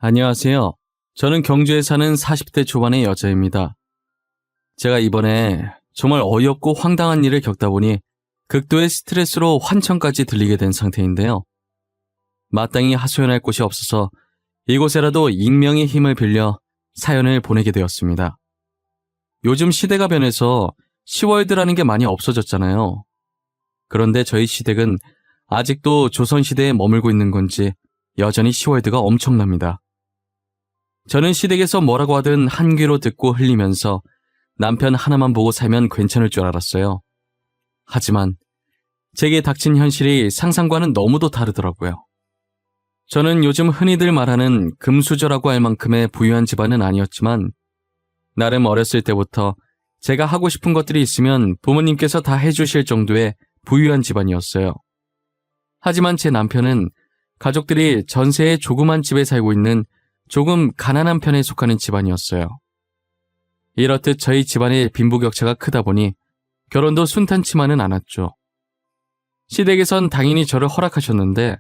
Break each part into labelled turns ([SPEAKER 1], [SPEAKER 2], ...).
[SPEAKER 1] 안녕하세요. 저는 경주에 사는 40대 초반의 여자입니다. 제가 이번에 정말 어이없고 황당한 일을 겪다 보니 극도의 스트레스로 환청까지 들리게 된 상태인데요. 마땅히 하소연할 곳이 없어서 이곳에라도 익명의 힘을 빌려 사연을 보내게 되었습니다. 요즘 시대가 변해서 시월드라는 게 많이 없어졌잖아요. 그런데 저희 시댁은 아직도 조선시대에 머물고 있는 건지 여전히 시월드가 엄청납니다. 저는 시댁에서 뭐라고 하든 한 귀로 듣고 흘리면서 남편 하나만 보고 살면 괜찮을 줄 알았어요. 하지만 제게 닥친 현실이 상상과는 너무도 다르더라고요. 저는 요즘 흔히들 말하는 금수저라고 할 만큼의 부유한 집안은 아니었지만 나름 어렸을 때부터 제가 하고 싶은 것들이 있으면 부모님께서 다 해주실 정도의 부유한 집안이었어요. 하지만 제 남편은 가족들이 전세의 조그만 집에 살고 있는 조금 가난한 편에 속하는 집안이었어요. 이렇듯 저희 집안의 빈부격차가 크다 보니 결혼도 순탄치만은 않았죠. 시댁에선 당연히 저를 허락하셨는데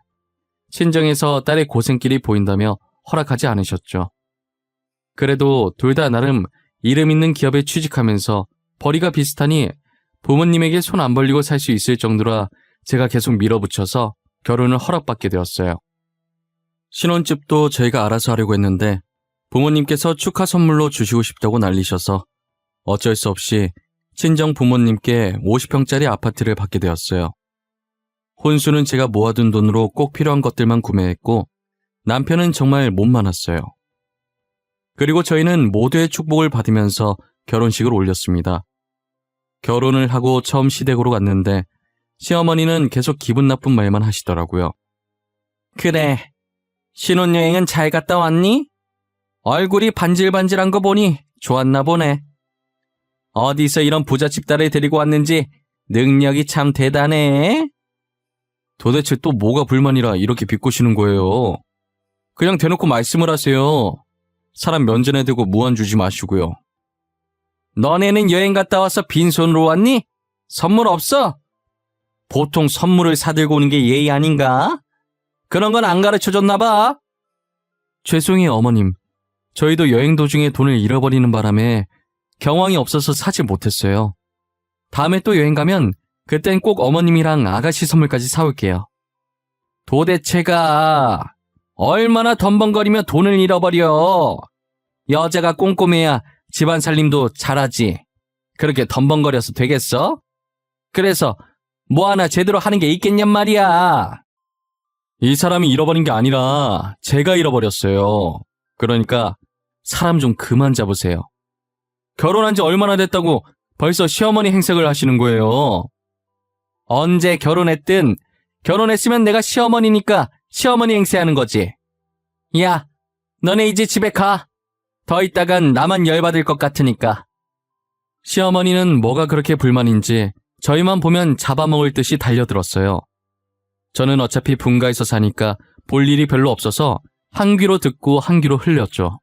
[SPEAKER 1] 친정에서 딸의 고생길이 보인다며 허락하지 않으셨죠. 그래도 둘 다 나름 이름 있는 기업에 취직하면서 벌이가 비슷하니 부모님에게 손 안 벌리고 살 수 있을 정도라 제가 계속 밀어붙여서 결혼을 허락받게 되었어요. 신혼집도 저희가 알아서 하려고 했는데 부모님께서 축하 선물로 주시고 싶다고 난리셔서 어쩔 수 없이 친정 부모님께 50평짜리 아파트를 받게 되었어요. 혼수는 제가 모아둔 돈으로 꼭 필요한 것들만 구매했고 남편은 정말 못 많았어요. 그리고 저희는 모두의 축복을 받으면서 결혼식을 올렸습니다. 결혼을 하고 처음 시댁으로 갔는데 시어머니는 계속 기분 나쁜 말만 하시더라고요. 그래, 신혼여행은 잘 갔다 왔니? 얼굴이 반질반질한 거 보니 좋았나 보네. 어디서 이런 부잣집 딸을 데리고 왔는지 능력이 참 대단해. 도대체 또 뭐가 불만이라 이렇게 비꼬시는 거예요? 그냥 대놓고 말씀을 하세요. 사람 면전에 대고 무안 주지 마시고요. 너네는 여행 갔다 와서 빈손으로 왔니? 선물 없어? 보통 선물을 사들고 오는 게 예의 아닌가? 그런 건 안 가르쳐줬나 봐. 죄송해요, 어머님. 저희도 여행 도중에 돈을 잃어버리는 바람에 경황이 없어서 사지 못했어요. 다음에 또 여행 가면 그땐 꼭 어머님이랑 아가씨 선물까지 사올게요. 도대체가 얼마나 덤벙거리며 돈을 잃어버려. 여자가 꼼꼼해야 집안 살림도 잘하지. 그렇게 덤벙거려서 되겠어? 그래서 뭐 하나 제대로 하는 게 있겠냔 말이야. 이 사람이 잃어버린 게 아니라 제가 잃어버렸어요. 그러니까 사람 좀 그만 잡으세요. 결혼한 지 얼마나 됐다고 벌써 시어머니 행색을 하시는 거예요. 언제 결혼했든 결혼했으면 내가 시어머니니까 시어머니 행세하는 거지. 야, 너네 이제 집에 가. 더 있다간 나만 열받을 것 같으니까. 시어머니는 뭐가 그렇게 불만인지 저희만 보면 잡아먹을 듯이 달려들었어요. 저는 어차피 분가에서 사니까 볼 일이 별로 없어서 한 귀로 듣고 한 귀로 흘렸죠.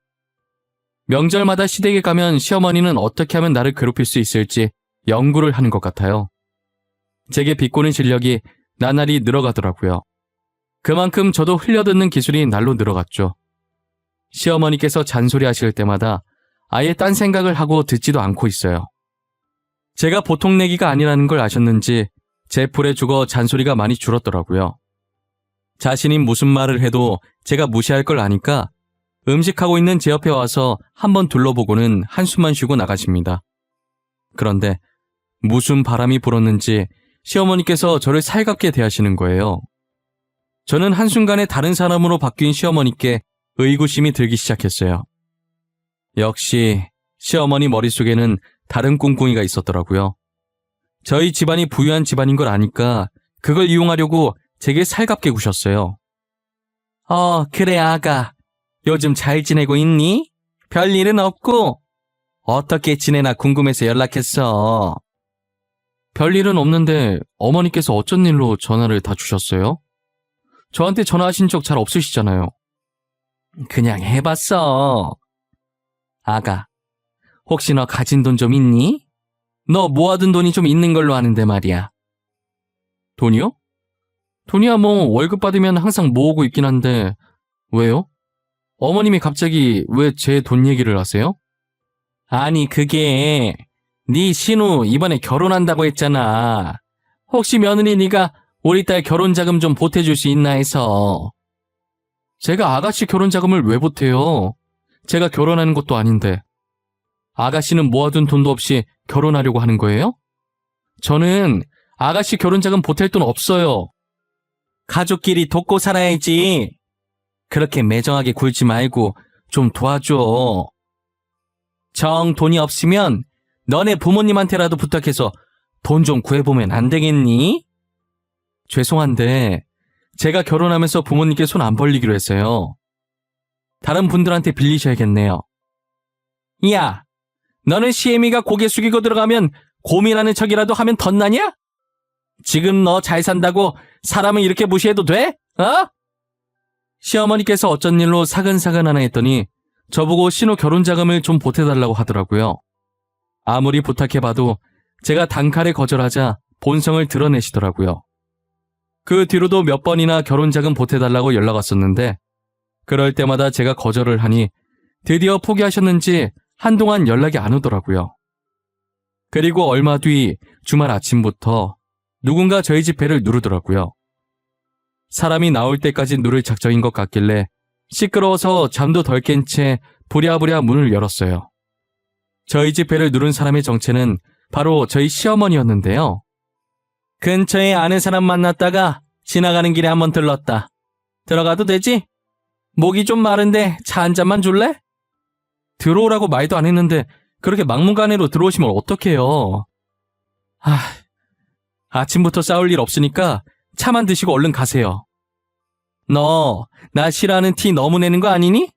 [SPEAKER 1] 명절마다 시댁에 가면 시어머니는 어떻게 하면 나를 괴롭힐 수 있을지 연구를 하는 것 같아요. 제게 비꼬는 실력이 나날이 늘어가더라고요. 그만큼 저도 흘려듣는 기술이 날로 늘어갔죠. 시어머니께서 잔소리하실 때마다 아예 딴 생각을 하고 듣지도 않고 있어요. 제가 보통 내기가 아니라는 걸 아셨는지 제 풀에 죽어 잔소리가 많이 줄었더라고요. 자신이 무슨 말을 해도 제가 무시할 걸 아니까 음식하고 있는 제 옆에 와서 한번 둘러보고는 한숨만 쉬고 나가십니다. 그런데 무슨 바람이 불었는지 시어머니께서 저를 살갑게 대하시는 거예요. 저는 한순간에 다른 사람으로 바뀐 시어머니께 의구심이 들기 시작했어요. 역시 시어머니 머릿속에는 다른 꿍꿍이가 있었더라고요. 저희 집안이 부유한 집안인 걸 아니까 그걸 이용하려고 제게 살갑게 구셨어요. 그래 아가. 요즘 잘 지내고 있니? 별일은 없고? 어떻게 지내나 궁금해서 연락했어. 별일은 없는데 어머니께서 어쩐 일로 전화를 다 주셨어요? 저한테 전화하신 적 잘 없으시잖아요. 그냥 해봤어. 아가, 혹시 너 가진 돈 좀 있니? 너 모아둔 돈이 좀 있는 걸로 아는데 말이야. 돈이요? 돈이야 뭐 월급 받으면 항상 모으고 있긴 한데 왜요? 어머님이 갑자기 왜 제 돈 얘기를 하세요? 아니, 그게 네 신우 이번에 결혼한다고 했잖아. 혹시 며느리 네가 우리 딸 결혼 자금 좀 보태줄 수 있나 해서. 제가 아가씨 결혼 자금을 왜 보태요? 제가 결혼하는 것도 아닌데. 아가씨는 모아둔 돈도 없이 결혼하려고 하는 거예요? 저는 아가씨 결혼 자금 보탤 돈 없어요. 가족끼리 돕고 살아야지. 그렇게 매정하게 굴지 말고 좀 도와줘. 정 돈이 없으면 너네 부모님한테라도 부탁해서 돈 좀 구해보면 안 되겠니? 죄송한데 제가 결혼하면서 부모님께 손 안 벌리기로 했어요. 다른 분들한테 빌리셔야겠네요. 야, 너는 시애미가 고개 숙이고 들어가면 고민하는 척이라도 하면 덧나냐? 지금 너 잘 산다고 사람을 이렇게 무시해도 돼? 어? 시어머니께서 어쩐 일로 사근사근 하나 했더니 저보고 신우 결혼 자금을 좀 보태달라고 하더라고요. 아무리 부탁해봐도 제가 단칼에 거절하자 본성을 드러내시더라고요. 그 뒤로도 몇 번이나 결혼 자금 보태달라고 연락 왔었는데 그럴 때마다 제가 거절을 하니 드디어 포기하셨는지 한동안 연락이 안 오더라고요. 그리고 얼마 뒤 주말 아침부터 누군가 저희 집 배를 누르더라고요. 사람이 나올 때까지 누를 작정인 것 같길래 시끄러워서 잠도 덜 깬 채 부랴부랴 문을 열었어요. 저희 집 배를 누른 사람의 정체는 바로 저희 시어머니였는데요. 근처에 아는 사람 만났다가 지나가는 길에 한번 들렀다. 들어가도 되지? 목이 좀 마른데 차 한 잔만 줄래? 들어오라고 말도 안 했는데 그렇게 막무가내로 들어오시면 어떡해요. 아침부터 싸울 일 없으니까 차만 드시고 얼른 가세요. 너 나 싫어하는 티 너무 내는 거 아니니?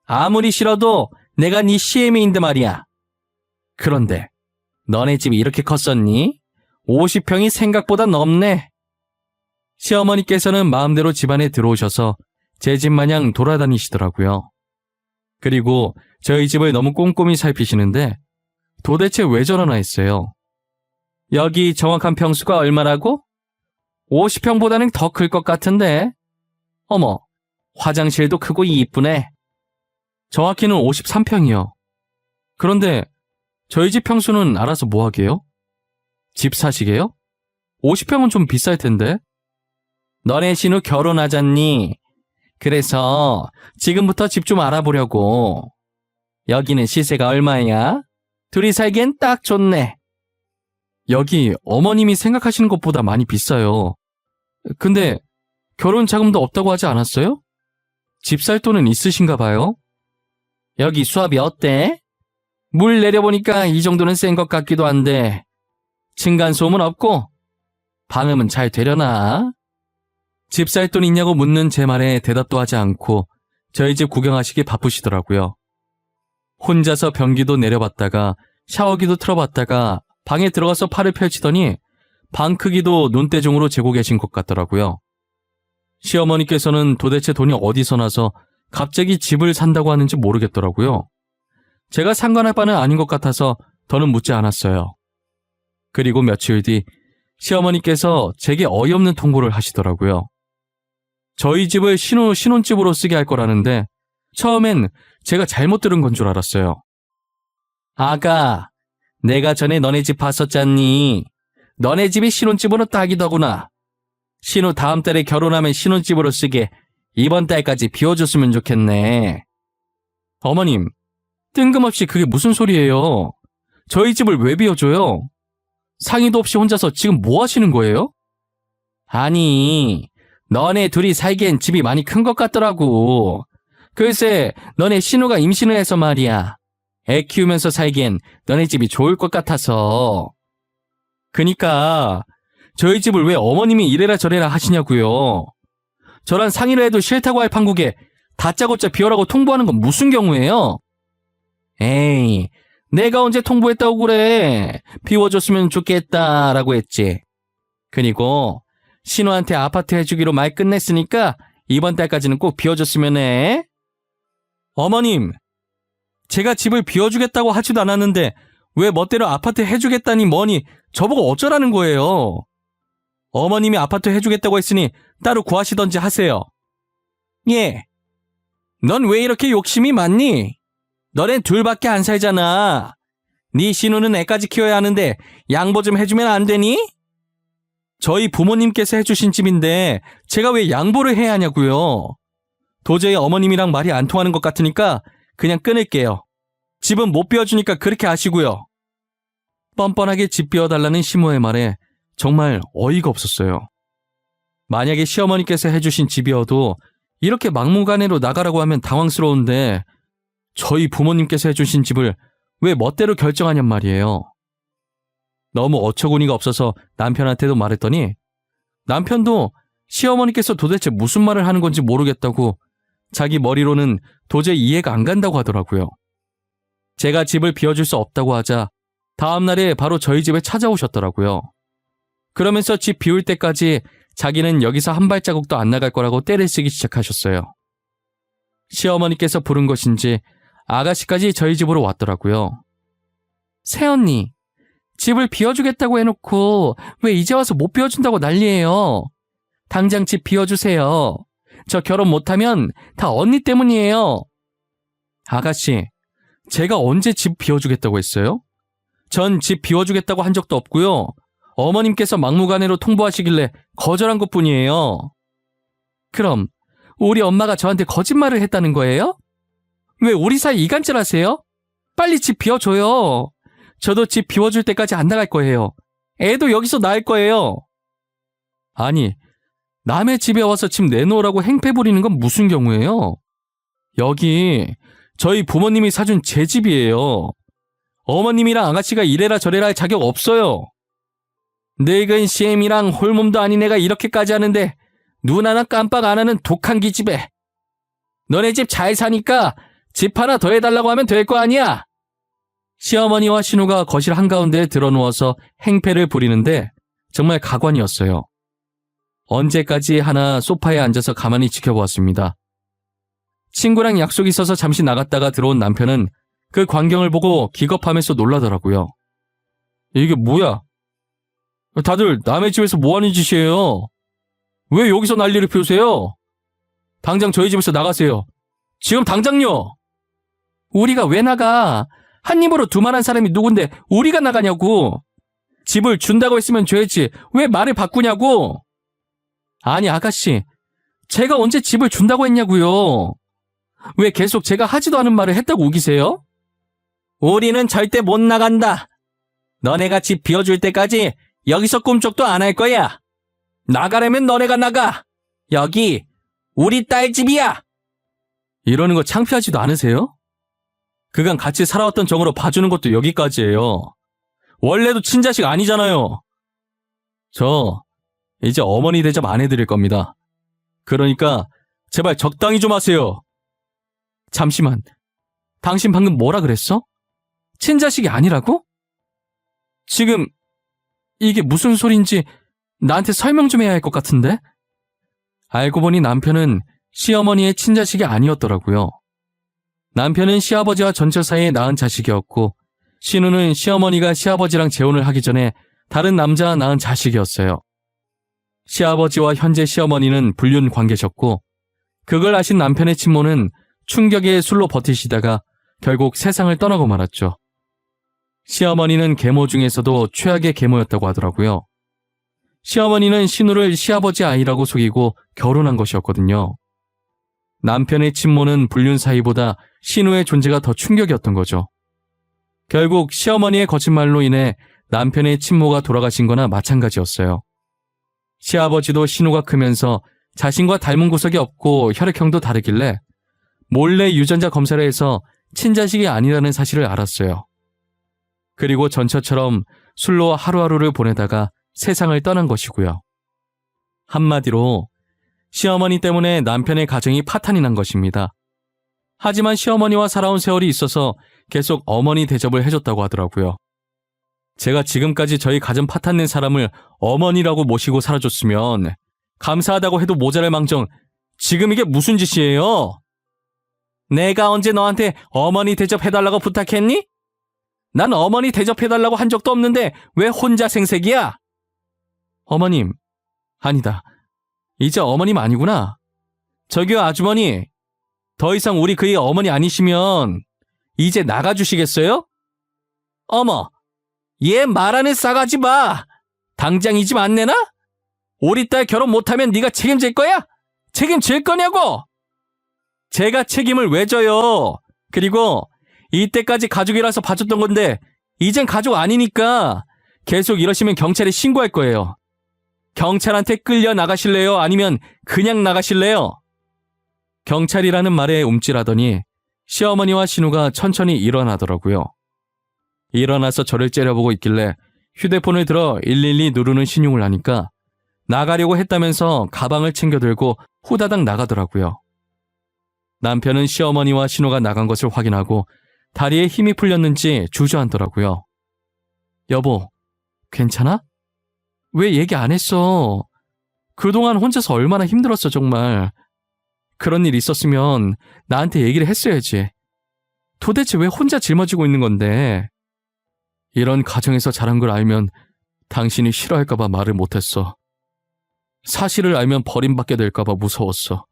[SPEAKER 1] 아무리 싫어도 내가 네 시애미인데 말이야. 그런데 너네 집이 이렇게 컸었니? 50평이 생각보다 넓네. 시어머니께서는 마음대로 집안에 들어오셔서 제 집 마냥 돌아다니시더라고요. 그리고 저희 집을 너무 꼼꼼히 살피시는데 도대체 왜 저러나 했어요. 여기 정확한 평수가 얼마라고? 50평보다는 더 클 것 같은데. 어머, 화장실도 크고 이쁘네. 정확히는 53평이요. 그런데 저희 집 평수는 알아서 뭐 하게요? 집 사시게요? 50평은 좀 비쌀 텐데. 너네 신우 결혼하잖니? 그래서 지금부터 집 좀 알아보려고. 여기는 시세가 얼마야? 둘이 살기엔 딱 좋네. 여기 어머님이 생각하시는 것보다 많이 비싸요. 근데 결혼 자금도 없다고 하지 않았어요? 집 살 돈은 있으신가 봐요? 여기 수압이 어때? 물 내려보니까 이 정도는 센 것 같기도 한데 층간소음은 없고 방음은 잘 되려나? 집 살 돈 있냐고 묻는 제 말에 대답도 하지 않고 저희 집 구경하시기 바쁘시더라고요. 혼자서 변기도 내려봤다가 샤워기도 틀어봤다가 방에 들어가서 팔을 펼치더니 방 크기도 눈대중으로 재고 계신 것 같더라고요. 시어머니께서는 도대체 돈이 어디서 나서 갑자기 집을 산다고 하는지 모르겠더라고요. 제가 상관할 바는 아닌 것 같아서 더는 묻지 않았어요. 그리고 며칠 뒤 시어머니께서 제게 어이없는 통보를 하시더라고요. 저희 집을 신혼집으로 쓰게 할 거라는데 처음엔 제가 잘못 들은 건 줄 알았어요. 아가, 내가 전에 너네 집 봤었잖니. 너네 집이 신혼집으로 딱이더구나. 신우 다음 달에 결혼하면 신혼집으로 쓰게 이번 달까지 비워줬으면 좋겠네. 어머님, 뜬금없이 그게 무슨 소리예요? 저희 집을 왜 비워줘요? 상의도 없이 혼자서 지금 뭐 하시는 거예요? 아니, 너네 둘이 살기엔 집이 많이 큰 것 같더라고. 글쎄, 너네 신우가 임신을 해서 말이야. 애 키우면서 살기엔 너네 집이 좋을 것 같아서. 그니까 저희 집을 왜 어머님이 이래라 저래라 하시냐고요. 저랑 상의를 해도 싫다고 할 판국에 다짜고짜 비워라고 통보하는 건 무슨 경우예요? 에이, 내가 언제 통보했다고 그래. 비워줬으면 좋겠다라고 했지. 그리고 신우한테 아파트 해주기로 말 끝냈으니까 이번 달까지는 꼭 비워줬으면 해. 어머님, 제가 집을 비워주겠다고 하지도 않았는데 왜 멋대로 아파트 해주겠다니 뭐니 저보고 어쩌라는 거예요. 어머님이 아파트 해주겠다고 했으니 따로 구하시던지 하세요. 예.
[SPEAKER 2] 넌 왜 이렇게 욕심이 많니? 너넨 둘밖에 안 살잖아. 네 신우는 애까지 키워야 하는데 양보 좀 해주면 안 되니? 저희 부모님께서 해주신 집인데 제가 왜 양보를 해야 하냐고요. 도저히 어머님이랑 말이 안 통하는 것 같으니까 그냥 끊을게요. 집은 못 비워주니까 그렇게 하시고요. 뻔뻔하게 집 비워달라는 시모의 말에 정말 어이가 없었어요. 만약에 시어머니께서 해주신 집이어도 이렇게 막무가내로 나가라고 하면 당황스러운데 저희 부모님께서 해주신 집을 왜 멋대로 결정하냔 말이에요. 너무 어처구니가 없어서 남편한테도 말했더니 남편도 시어머니께서 도대체 무슨 말을 하는 건지 모르겠다고 자기 머리로는 도저히 이해가 안 간다고 하더라고요. 제가 집을 비워줄 수 없다고 하자 다음날에 바로 저희 집에 찾아오셨더라고요. 그러면서 집 비울 때까지 자기는 여기서 한 발자국도 안 나갈 거라고 떼를 쓰기 시작하셨어요. 시어머니께서 부른 것인지 아가씨까지 저희 집으로 왔더라고요. 새언니, 집을 비워주겠다고 해놓고 왜 이제 와서 못 비워준다고 난리예요. 당장 집 비워주세요. 저 결혼 못하면 다 언니 때문이에요. 아가씨, 제가 언제 집 비워주겠다고 했어요? 전 집 비워주겠다고 한 적도 없고요. 어머님께서 막무가내로 통보하시길래 거절한 것뿐이에요. 그럼 우리 엄마가 저한테 거짓말을 했다는 거예요? 왜 우리 사이 이간질하세요? 빨리 집 비워줘요. 저도 집 비워줄 때까지 안 나갈 거예요. 애도 여기서 낳을 거예요. 아니, 남의 집에 와서 집 내놓으라고 행패 부리는 건 무슨 경우예요? 여기 저희 부모님이 사준 제 집이에요. 어머님이랑 아가씨가 이래라 저래라 할 자격 없어요. 늙은 CM이랑 홀몸도 아닌 애가 이렇게까지 하는데 눈 하나 깜빡 안 하는 독한 기집애. 너네 집 잘 사니까 집 하나 더 해달라고 하면 될 거 아니야? 시어머니와 신우가 거실 한가운데에 들어누워서 행패를 부리는데 정말 가관이었어요. 언제까지 하나 소파에 앉아서 가만히 지켜보았습니다. 친구랑 약속이 있어서 잠시 나갔다가 들어온 남편은 그 광경을 보고 기겁하면서 놀라더라고요. 이게 뭐야? 다들 남의 집에서 뭐 하는 짓이에요? 왜 여기서 난리를 피우세요? 당장 저희 집에서 나가세요. 지금 당장요! 우리가 왜 나가? 한 입으로 두말한 사람이 누군데 우리가 나가냐고! 집을 준다고 했으면 줘야지 왜 말을 바꾸냐고! 아니 아가씨, 제가 언제 집을 준다고 했냐고요? 왜 계속 제가 하지도 않은 말을 했다고 우기세요? 우리는 절대 못 나간다. 너네가 집 비워줄 때까지 여기서 꿈쩍도 안 할 거야. 나가려면 너네가 나가. 여기 우리 딸 집이야. 이러는 거 창피하지도 않으세요? 그간 같이 살아왔던 정으로 봐주는 것도 여기까지예요. 원래도 친자식 아니잖아요. 저 이제 어머니 대접 안 해드릴 겁니다. 그러니까 제발 적당히 좀 하세요. 잠시만, 당신 방금 뭐라 그랬어? 친자식이 아니라고? 지금 이게 무슨 소린지 나한테 설명 좀 해야 할 것 같은데? 알고 보니 남편은 시어머니의 친자식이 아니었더라고요. 남편은 시아버지와 전처 사이에 낳은 자식이었고 신우는 시어머니가 시아버지랑 재혼을 하기 전에 다른 남자와 낳은 자식이었어요. 시아버지와 현재 시어머니는 불륜 관계셨고 그걸 아신 남편의 친모는 충격에 술로 버티시다가 결국 세상을 떠나고 말았죠. 시어머니는 계모 중에서도 최악의 계모였다고 하더라고요. 시어머니는 신우를 시아버지 아이라고 속이고 결혼한 것이었거든요. 남편의 친모는 불륜 사이보다 신우의 존재가 더 충격이었던 거죠. 결국 시어머니의 거짓말로 인해 남편의 친모가 돌아가신 거나 마찬가지였어요. 시아버지도 신우가 크면서 자신과 닮은 구석이 없고 혈액형도 다르길래 몰래 유전자 검사를 해서 친자식이 아니라는 사실을 알았어요. 그리고 전처처럼 술로 하루하루를 보내다가 세상을 떠난 것이고요. 한마디로 시어머니 때문에 남편의 가정이 파탄이 난 것입니다. 하지만 시어머니와 살아온 세월이 있어서 계속 어머니 대접을 해줬다고 하더라고요. 제가 지금까지 저희 가정 파탄낸 사람을 어머니라고 모시고 살아줬으면 감사하다고 해도 모자랄 망정 지금 이게 무슨 짓이에요? 내가 언제 너한테 어머니 대접해달라고 부탁했니? 난 어머니 대접해달라고 한 적도 없는데 왜 혼자 생색이야? 어머님, 아니다. 이제 어머님 아니구나. 저기요 아주머니, 더 이상 우리 그의 어머니 아니시면 이제 나가주시겠어요? 어머, 얘 말하는 싸가지 봐. 당장 이 집 안 내놔? 우리 딸 결혼 못하면 네가 책임질 거야? 책임질 거냐고? 제가 책임을 왜 져요? 그리고 이때까지 가족이라서 봐줬던 건데 이젠 가족 아니니까 계속 이러시면 경찰에 신고할 거예요. 경찰한테 끌려 나가실래요? 아니면 그냥 나가실래요? 경찰이라는 말에 움찔하더니 시어머니와 신우가 천천히 일어나더라고요. 일어나서 저를 째려보고 있길래 휴대폰을 들어 112 누르는 신용을 하니까 나가려고 했다면서 가방을 챙겨 들고 후다닥 나가더라고요. 남편은 시어머니와 신우가 나간 것을 확인하고 다리에 힘이 풀렸는지 주저앉더라고요. 여보, 괜찮아? 왜 얘기 안 했어? 그동안 혼자서 얼마나 힘들었어 정말. 그런 일 있었으면 나한테 얘기를 했어야지. 도대체 왜 혼자 짊어지고 있는 건데? 이런 가정에서 자란 걸 알면 당신이 싫어할까봐 말을 못했어. 사실을 알면 버림받게 될까봐 무서웠어.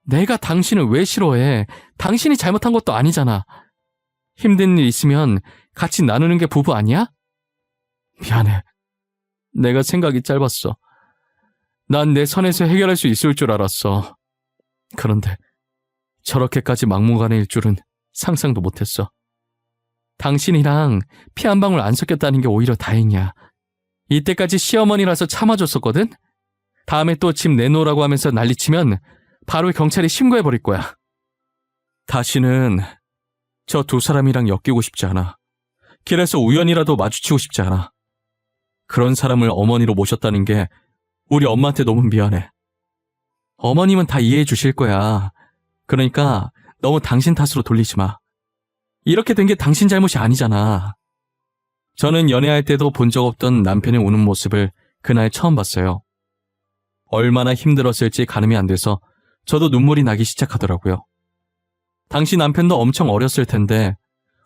[SPEAKER 2] 내가 당신을 왜 싫어해? 당신이 잘못한 것도 아니잖아. 힘든 일 있으면 같이 나누는 게 부부 아니야? 미안해. 내가 생각이 짧았어. 난 내 선에서 해결할 수 있을 줄 알았어. 그런데 저렇게까지 막무가내일 줄은 상상도 못했어. 당신이랑 피 한 방울 안 섞였다는 게 오히려 다행이야. 이때까지 시어머니라서 참아줬었거든? 다음에 또 집 내놓으라고 하면서 난리치면 바로 경찰에 신고해버릴 거야. 다시는 저 두 사람이랑 엮이고 싶지 않아. 길에서 우연이라도 마주치고 싶지 않아. 그런 사람을 어머니로 모셨다는 게 우리 엄마한테 너무 미안해. 어머님은 다 이해해 주실 거야. 그러니까 너무 당신 탓으로 돌리지 마. 이렇게 된 게 당신 잘못이 아니잖아. 저는 연애할 때도 본 적 없던 남편의 우는 모습을 그날 처음 봤어요. 얼마나 힘들었을지 가늠이 안 돼서 저도 눈물이 나기 시작하더라고요. 당시 남편도 엄청 어렸을 텐데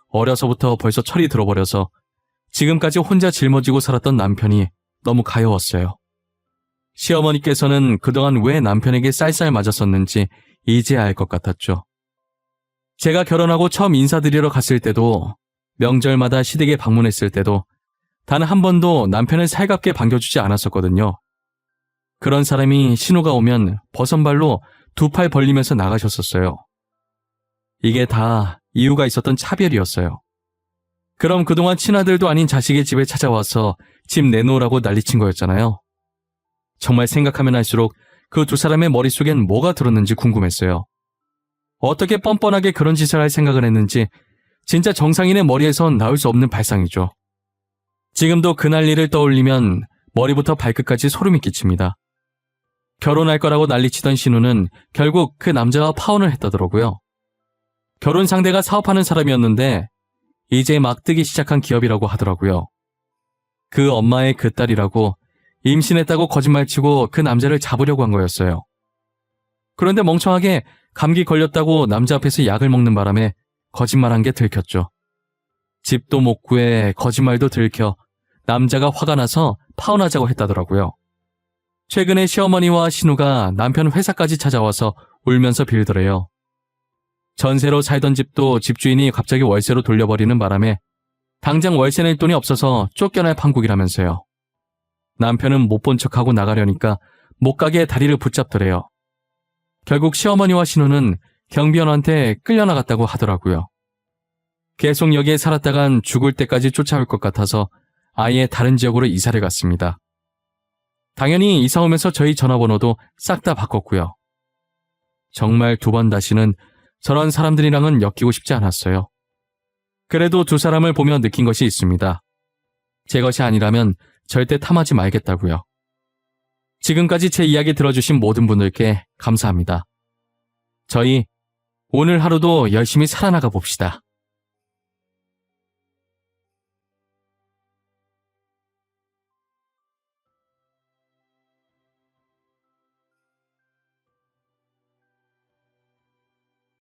[SPEAKER 2] 어려서부터 벌써 철이 들어버려서 지금까지 혼자 짊어지고 살았던 남편이 너무 가여웠어요. 시어머니께서는 그동안 왜 남편에게 쌀쌀 맞았었는지 이제야 알 것 같았죠. 제가 결혼하고 처음 인사드리러 갔을 때도 명절마다 시댁에 방문했을 때도 단 한 번도 남편을 살갑게 반겨주지 않았었거든요. 그런 사람이 신호가 오면 버선발로 두 팔 벌리면서 나가셨었어요. 이게 다 이유가 있었던 차별이었어요. 그럼 그동안 친아들도 아닌 자식의 집에 찾아와서 집 내놓으라고 난리친 거였잖아요. 정말 생각하면 할수록 그 두 사람의 머릿속엔 뭐가 들었는지 궁금했어요. 어떻게 뻔뻔하게 그런 짓을 할 생각을 했는지 진짜 정상인의 머리에선 나올 수 없는 발상이죠. 지금도 그날 일을 떠올리면 머리부터 발끝까지 소름이 끼칩니다. 결혼할 거라고 난리치던 신우는 결국 그 남자와 파혼을 했다더라고요. 결혼 상대가 사업하는 사람이었는데 이제 막 뜨기 시작한 기업이라고 하더라고요. 그 엄마의 그 딸이라고 임신했다고 거짓말치고 그 남자를 잡으려고 한 거였어요. 그런데 멍청하게 감기 걸렸다고 남자 앞에서 약을 먹는 바람에 거짓말한 게 들켰죠. 집도 못 구해 거짓말도 들켜 남자가 화가 나서 파혼하자고 했다더라고요. 최근에 시어머니와 신우가 남편 회사까지 찾아와서 울면서 빌더래요. 전세로 살던 집도 집주인이 갑자기 월세로 돌려버리는 바람에 당장 월세 낼 돈이 없어서 쫓겨날 판국이라면서요. 남편은 못 본 척하고 나가려니까 못 가게 다리를 붙잡더래요. 결국 시어머니와 신우는 경비원한테 끌려나갔다고 하더라고요. 계속 여기에 살았다간 죽을 때까지 쫓아올 것 같아서 아예 다른 지역으로 이사를 갔습니다. 당연히 이사 오면서 저희 전화번호도 싹 다 바꿨고요. 정말 두 번 다시는 저런 사람들이랑은 엮이고 싶지 않았어요. 그래도 두 사람을 보며 느낀 것이 있습니다. 제 것이 아니라면 절대 탐하지 말겠다고요. 지금까지 제 이야기 들어주신 모든 분들께 감사합니다. 저희 오늘 하루도 열심히 살아나가 봅시다.